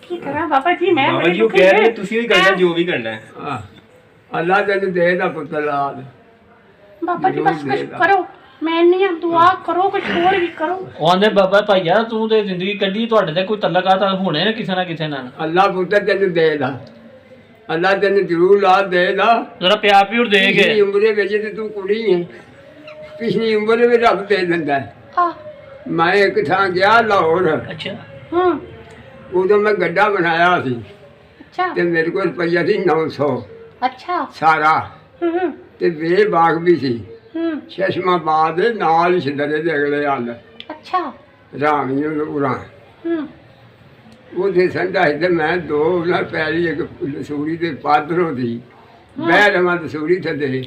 ਕੀ ਕਰਾਂ ਬਾਬਾ ਜੀ ਮੈਂ ਬਾਬਾ ਜੀ ਉਹ ਕਹਿ ਰਹੇ ਤੁਸੀਂ ਵੀ ਕਰਨਾ ਜੋ ਵੀ ਕਰਨਾ ਹੈ। ਹਾਂ ਅੱਲਾ ਤੈਨੂੰ ਦੇਦਾ ਪੁੱਤਰ ਲਾਦ ਬਾਬਾ ਜੀ ਬਸ ਕੁਝ ਕਰੋ ਮੈਂ ਨਹੀਂ ਦੁਆ ਕਰੋ ਕੁਝ ਹੋਰ ਵੀ ਕਰੋ। ਉਹ ਆਂਦੇ ਬਾਬਾ ਭਾਈਆ ਤੂੰ ਤੇ ਜ਼ਿੰਦਗੀ ਕੱਢੀ ਤੁਹਾਡੇ ਤੇ ਕੋਈ ਤਲਕਾਤ ਹੋਣੇ ਨੇ ਕਿਸੇ ਨਾ ਕਿਸੇ ਨਾਲ। ਅੱਲਾ ਪੁੱਤਰ ਤੈਨੂੰ ਦੇਦਾ ਅੱਲਾ ਤੈਨੂੰ ਜ਼ਰੂਰ ਲਾਦ ਦੇਦਾ। ਜਰਾ ਪਿਆਰ ਪਿਉਰ ਦੇ ਪਿਛਲੀ ਕੇ ਉਮਰੇ ਵਿੱਚ ਤੇ ਤੂੰ ਕੁੜੀ ਹੈ ਪਿਛਲੀ ਉਮਰ ਵਿੱਚ ਰੱਬ ਦੇ ਦਿੰਦਾ ਹੈ। ਹਾਂ ਮੈਂ ਇੱਕ ਥਾਂ ਗਿਆ ਲਾਹੌਰ ਅੱਛਾ ਹੂੰ ਉਦੋਂ ਮੈਂ ਗੱਡਾ ਬਣਾਇਆ ਸੀ ਅੱਛਾ ਤੇ ਮੇਰੇ ਕੋਲ ਰੁਪਈਆ ਸੀ 900 ਅੱਛਾ ਸਾਰਾ ਹੂੰ ਤੇ ਵੇ ਬਾਗ ਵੀ ਸੀ ਹੂੰ ਚਸ਼ਮਾਬਾਦ ਦੇ ਨਾਲ ਹੀ ਛਿੰਦਰੇ ਦੇ ਅਗਲੇ ਹੱਲ ਅੱਛਾ ਰਾਮੀਆਂ ਨੂੰ ਉਰਾਂ ਹੂੰ ਉਹਦੇ ਸੰਡਾ ਤੇ ਮੈਂ ਦੋ ਨਾ ਪੈਰੀ ਇੱਕ ਸੂਰੀ ਦੇ ਪਾਦਰੋਂ ਦੀ ਬਹਿ ਰਵਾਂ ਸੂਰੀ ਥੱਲੇ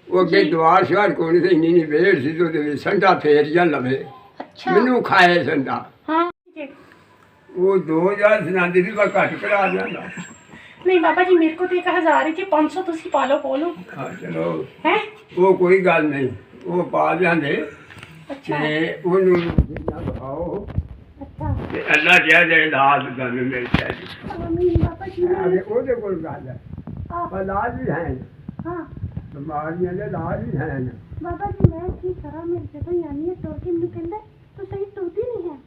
ਉਹ ਅੱਗੇ ਦਵਾਰ ਸ਼ਵਾਰ ਕੋਣੀ ਤੇ ਇੰਨੀ ਨਹੀਂ ਵੇੜ ਸੀ ਤੇ ਉਹਦੇ ਵਿੱਚ ਸੰਡਾ ਫੇਰ ਜਾਂ ਲਵੇ ਅੱਛਾ ਮੈਨੂੰ ਖਾਏ ਸੰਡਾ ਹਾਂ ਜੀ। ਉਹ 2000 ਸੁਣਾਉਂਦੀ ਸੀ ਮੈਂ ਘੱਟ ਕਰਾ ਜਾਂਦਾ। ਨਹੀਂ ਬਾਬਾ ਜੀ ਮੇਰੇ ਕੋ ਤੇ 1000 ਹੀ ਜੀ 500 ਤੁਸੀਂ ਪਾ ਲਓ ਬੋਲੋ ਹਾਂ ਚਲੋ ਹੈ ਉਹ ਕੋਈ ਗੱਲ ਨਹੀਂ ਉਹ ਪਾ ਜਾਂਦੇ ਅੱਛਾ ਤੇ ਉਹਨੂੰ ਜਿੰਨਾ ਖਾਓ ਅੱਛਾ ਤੇ ਅੱਲਾ ਕਿਹਾ ਜਾਏ ਲਾਜ ਦਾ ਮੇਰੇ ਚਾਹੀਦੀ ਆਮੀਨ ਬਾਬਾ ਜੀ ਅਰੇ ਉਹਦੇ ਕੋਲ ਗੱਲ ਹੈ ਆਹ, ਪਰ ਇਲਾਜ ਵੀ ਹੈ ਹਾਂ ਬਿਮਾਰੀਆਂ ਦੇ ਇਲਾਜ ਵੀ ਹੈ ਬਾਬਾ ਜੀ ਮੈਂ ਕੀ ਕਰਾਂ ਮੇਰੇ ਜਦੋਂ ਆਨੀ ਹੈ ਤੋੜ ਕੇ ਮੈਨੂੰ ਕਹਿੰਦਾ ਤੂੰ ਸਹੀ ਤੋੜਦੀ ਨਹੀਂ ਹੈ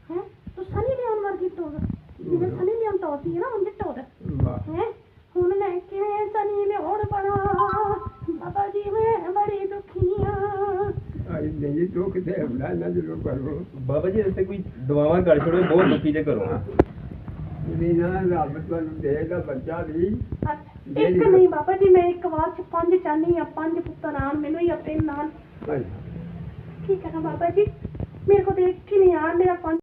ਹੈ ਤੂੰ ਸਨੀ ਲਿਆਉਣ ਵਰਗੀ ਤੋੜ ਜਿਵੇਂ ਸਨੀ ਲਿਆਉਣ ਤੋੜਦੀ ਹੈ ਨਾ ਉਂਝ ਤੋੜ ਵਾਹ ਹੈ ਹੁਣ ਮੈਂ ਕਿਵੇਂ ਸਨੀ ਲਿਆਉਣ ਬਣਾ ਬਾਬਾ ਜੀ ਮੈਂ ਬੜੀ ਦੁਖੀ ਹਾਂ ਆਈ ਨਹੀਂ ਤੂੰ ਕਿਤੇ ਹੁੰਦਾ ਨਾ ਜਦੋਂ ਕਰੋ ਬਾਬਾ ਜੀ ਇੱਥੇ ਕੋਈ ਦੁਆਵਾਂ ਕਰ ਛੋੜੋ ਬਹੁਤ ਦੁਖੀ ਤੇ ਕਰੋ। ਨਹੀਂ ਨਾ ਰੱਬ ਤੁਹਾਨੂੰ ਦੇਗਾ ਬੱਚਾ ਵੀ ਇੱਕ ਨਹੀਂ ਬਾਬਾ ਜੀ ਮੈਂ ਇੱਕ ਵਾਰ ਚ 5 ਚਾਹਨੀ ਆ 5 ਪੁੱਤਰ ਆਣ ਮੈਨੂੰ ਹੀ ਆਪਣੇ ਨਾਲ ਕੀ ਕਰਾਂ ਬਾਬਾ ਜੀ ਮੇਰੇ ਕੋ ਦੇਖ ਕੇ ਨਹੀਂ ਆਣ ਮੇਰਾ